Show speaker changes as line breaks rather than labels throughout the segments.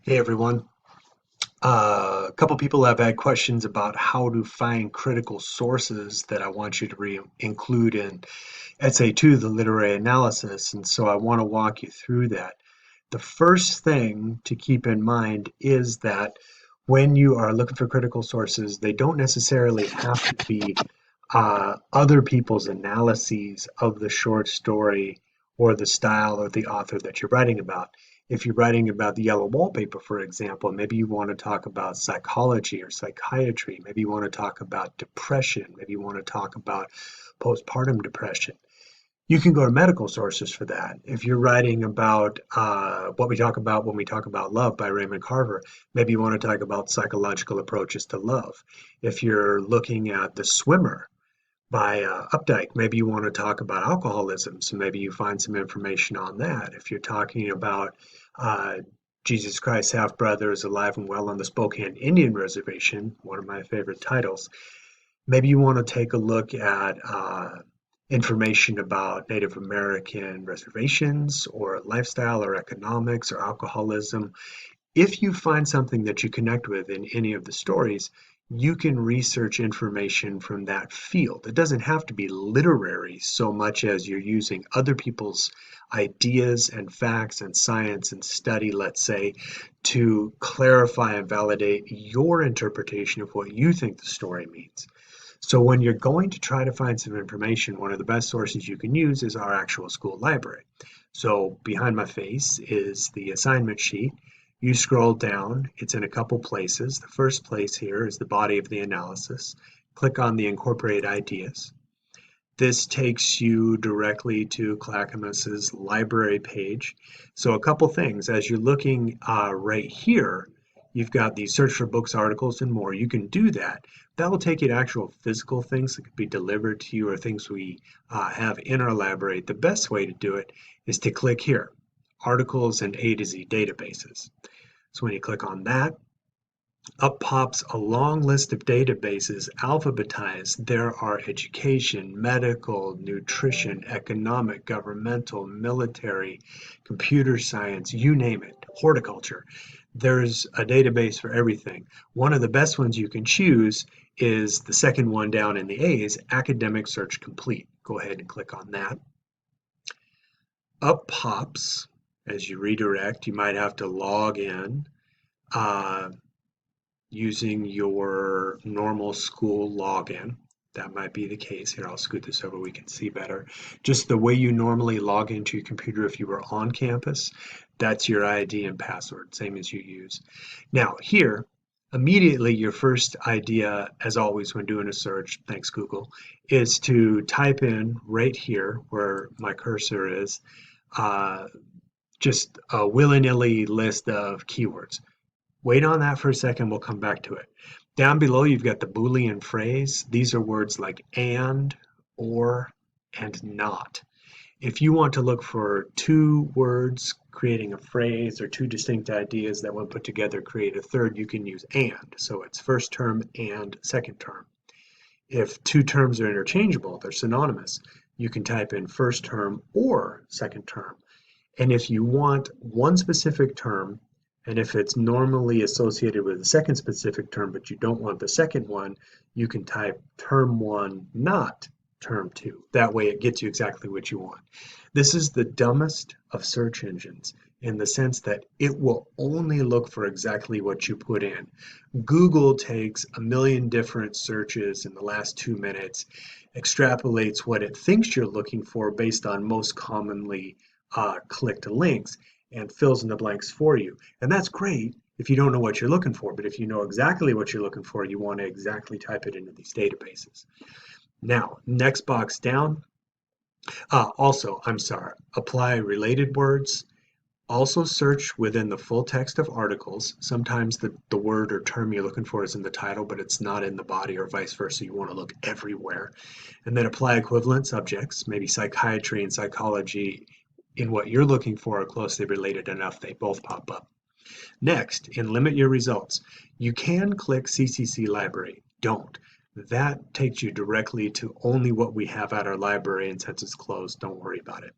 Hey everyone. A couple people have had questions about how to find critical sources that I want you to include in Essay 2, the literary analysis, and so I want to walk you through that. The first thing to keep in mind is that when you are looking for critical sources, they don't necessarily have to be other people's analyses of the short story or the style or the author that you're writing about. If you're writing about the yellow wallpaper, for example, maybe you want to talk about psychology or psychiatry. Maybe you want to talk about depression. Maybe you want to talk about postpartum depression. You can go to medical sources for that. If you're writing about what we talk about when we talk about love by Raymond Carver, maybe you want to talk about psychological approaches to love. If you're looking at The Swimmer by Updike, maybe you want to talk about alcoholism, so maybe you find some information on that. If you're talking about uh, Jesus Christ Half Brother is Alive and Well on the Spokane Indian Reservation, one of my favorite titles, maybe you want to take a look at information about Native American reservations or lifestyle or economics or alcoholism. If you find something that you connect with in any of the stories, you can research information from that field. It doesn't have to be literary so much as you're using other people's ideas and facts and science and study, let's say, to clarify and validate your interpretation of what you think the story means. So when you're going to try to find some information, one of the best sources you can use is our actual school library. So behind my face is the assignment sheet. You scroll down, it's in a couple places. The first place here is the body of the analysis. Click on the incorporate ideas. This takes you directly to Clackamas's library page. So a couple things, as you're looking right here, you've got the search for books, articles, and more. You can do that. That will take you to actual physical things that could be delivered to you or things we have in our library. The best way to do it is to click here, articles and A to Z databases. So when you click on that, up pops a long list of databases alphabetized. There are education, medical, nutrition, economic, governmental, military, computer science, you name it, horticulture. There's a database for everything. One of the best ones you can choose is the second one down in the A's, Academic Search Complete. Go ahead and click on that. Up pops, as you redirect, you might have to log in. Using your normal school login. That might be the case. Here, I'll scoot this over, we can see better. Just the way you normally log into your computer if you were on campus, that's your ID and password, same as you use. Now here, immediately your first idea, as always when doing a search, thanks Google, is to type in right here where my cursor is, just a willy-nilly list of keywords. Wait on that for a second, we'll come back to it. Down below, you've got the Boolean phrase. These are words like and, or, and not. If you want to look for two words creating a phrase or two distinct ideas that when put together create a third, you can use and. So it's first term and second term. If two terms are interchangeable, they're synonymous, you can type in first term or second term. And if you want one specific term, and if it's normally associated with a second specific term, but you don't want the second one, you can type term one, not term two. That way it gets you exactly what you want. This is the dumbest of search engines in the sense that it will only look for exactly what you put in. Google takes a million different searches in the last 2 minutes, extrapolates what it thinks you're looking for based on most commonly clicked links, and fills in the blanks for you. And that's great if you don't know what you're looking for, but if you know exactly what you're looking for, you want to exactly type it into these databases. Now, next box down, also, I'm sorry, apply related words. Also search within the full text of articles. Sometimes the word or term you're looking for is in the title, but it's not in the body or vice versa. You want to look everywhere. And then apply equivalent subjects, maybe psychiatry and psychology in what you're looking for are closely related enough they both pop up. Next, in limit your results, you can click CCC library. Don't. That takes you directly to only what we have at our library, and since it's closed, don't worry about it.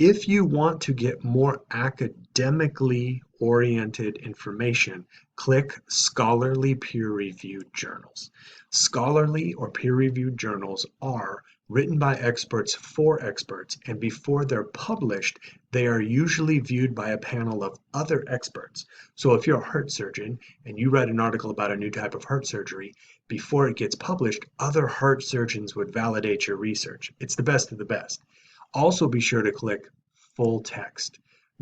If you want to get more academically oriented information, click scholarly peer-reviewed journals. Scholarly or peer-reviewed journals are written by experts for experts, and before they're published, they are usually viewed by a panel of other experts. So if you're a heart surgeon and you read an article about a new type of heart surgery, before it gets published, other heart surgeons would validate your research. It's the best of the best. Also be sure to click full text.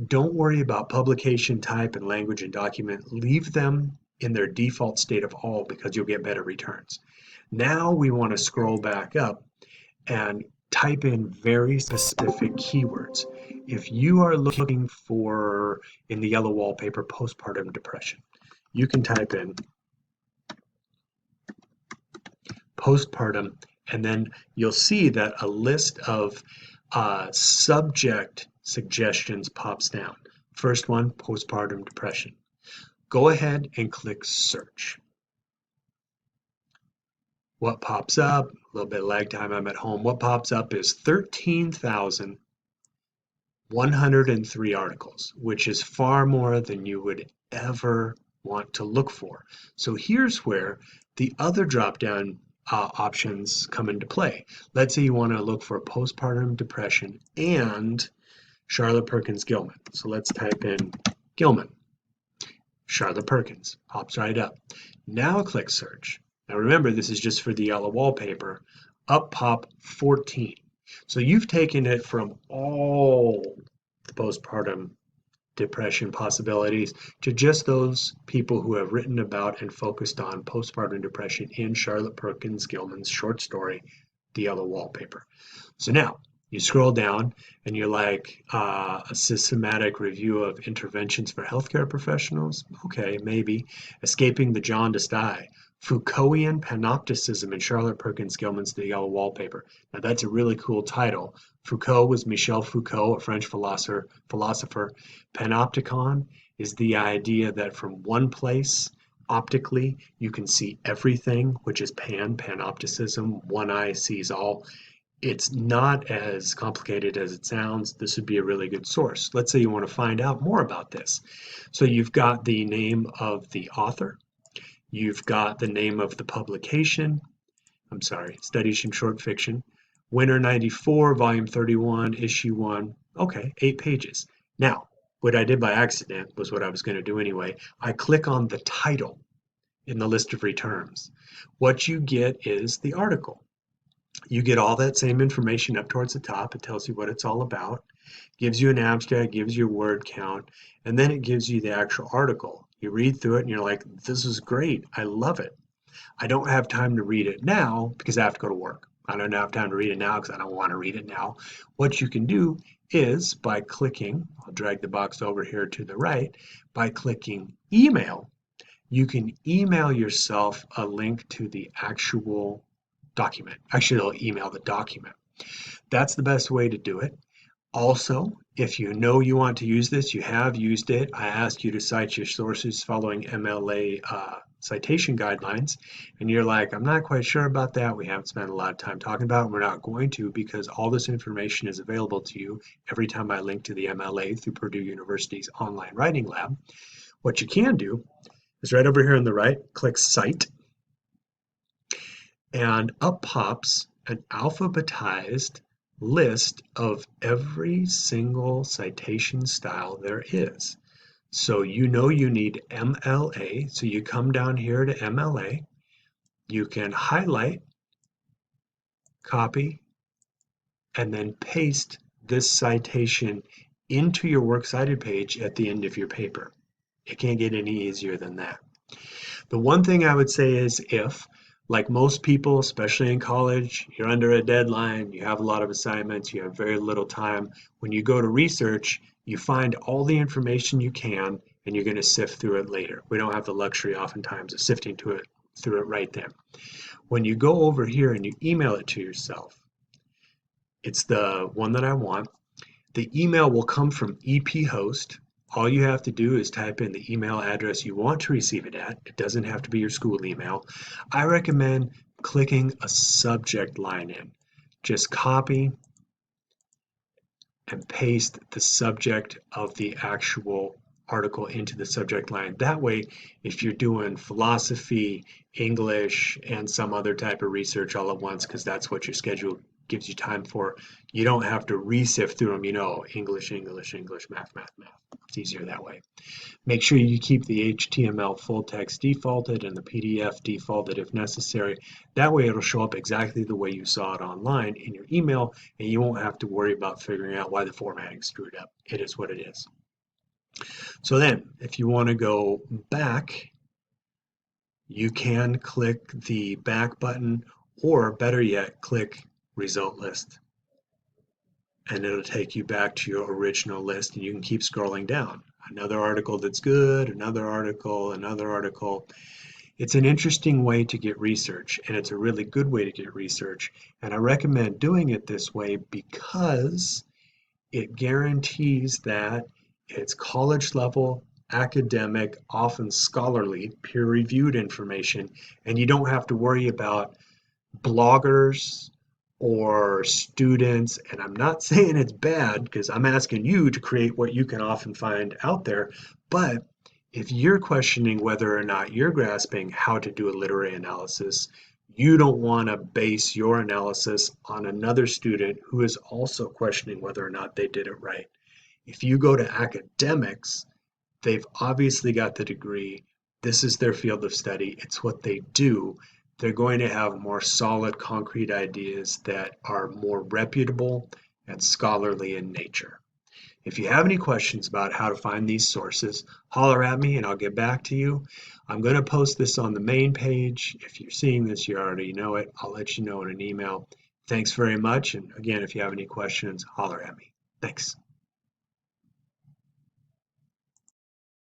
Don't worry about publication type and language and document. Leave them in their default state of all because you'll get better returns. Now we want to scroll back up and type in very specific keywords. If you are looking for, in the yellow wallpaper, postpartum depression, you can type in postpartum, and then you'll see that a list of subject suggestions pops down. First one, postpartum depression. Go ahead and click search. What pops up? A little bit of lag time, I'm at home. What pops up is 13,103 articles, which is far more than you would ever want to look for. So here's where the other drop-down options come into play. Let's say you want to look for postpartum depression and Charlotte Perkins Gilman. So let's type in Gilman. Charlotte Perkins pops right up. Now click search. Now remember, this is just for the yellow wallpaper. Up pop 14. So you've taken it from all the postpartum depression possibilities to just those people who have written about and focused on postpartum depression in Charlotte Perkins Gilman's short story, The Yellow Wallpaper. So now you scroll down and you're like, a systematic review of interventions for healthcare professionals? Okay, maybe. Escaping the jaundiced eye. Foucaultian panopticism in Charlotte Perkins Gilman's The Yellow Wallpaper. Now that's a really cool title. Foucault was Michel Foucault, a French philosopher. Panopticon is the idea that from one place, optically, you can see everything, which is panopticism, one eye sees all. It's not as complicated as it sounds. This would be a really good source. Let's say you want to find out more about this. So you've got the name of the author. You've got the name of the publication. I'm sorry, Studies in Short Fiction. Winter 94, Volume 31, Issue 1. Okay, 8 pages. Now, what I did by accident was what I was going to do anyway. I click on the title in the list of returns. What you get is the article. You get all that same information up towards the top. It tells you what it's all about, gives you an abstract, gives you a word count, and then it gives you the actual article. You read through it and you're like, this is great. I love it. I don't have time to read it now because I have to go to work. I don't have time to read it now because I don't want to read it now. What you can do is by clicking, I'll drag the box over here to the right, by clicking email, you can email yourself a link to the actual document. Actually, it'll email the document. That's the best way to do it. Also, if you know you want to use this, you have used it, I ask you to cite your sources following MLA citation guidelines, and you're like, I'm not quite sure about that. We haven't spent a lot of time talking about it. We're not going to because all this information is available to you every time I link to the MLA through Purdue University's online writing lab. What you can do is right over here on the right, click Cite, and up pops an alphabetized list of every single citation style there is. So you know you need MLA, so you come down here to MLA, you can highlight, copy, and then paste this citation into your works cited page at the end of your paper. It can't get any easier than that. The one thing I would say is if, like most people, especially in college, you're under a deadline, you have a lot of assignments, you have very little time. When you go to research, you find all the information you can and you're going to sift through it later. We don't have the luxury oftentimes of sifting through it right then. When you go over here and you email it to yourself, it's the one that I want. The email will come from EP Host. All you have to do is type in the email address you want to receive it at. It doesn't have to be your school email. I recommend clicking a subject line in. Just copy and paste the subject of the actual article into the subject line. That way, if you're doing philosophy, English, and some other type of research all at once, because that's what your schedule gives you time for, you don't have to re-sift through them, English, English, English, math, math, math. It's easier that way. Make sure you keep the HTML full text defaulted and the PDF defaulted if necessary. That way it'll show up exactly the way you saw it online in your email, and you won't have to worry about figuring out why the formatting screwed up. It is what it is. So then, if you want to go back, you can click the back button, or better yet, click result list. And it'll take you back to your original list, and you can keep scrolling down. Another article that's good, another article, another article. It's an interesting way to get research, and it's a really good way to get research. And I recommend doing it this way because it guarantees that it's college level, academic, often scholarly, peer-reviewed information, and you don't have to worry about bloggers or students. And I'm not saying it's bad because I'm asking you to create what you can often find out there. But if you're questioning whether or not you're grasping how to do a literary analysis, you don't want to base your analysis on another student who is also questioning whether or not they did it right. If you go to academics, they've obviously got the degree. This is their field of study. It's what they do. They're going to have more solid, concrete ideas that are more reputable and scholarly in nature. If you have any questions about how to find these sources, holler at me and I'll get back to you. I'm going to post this on the main page. If you're seeing this, you already know it. I'll let you know in an email. Thanks very much. And again, if you have any questions, holler at me. Thanks.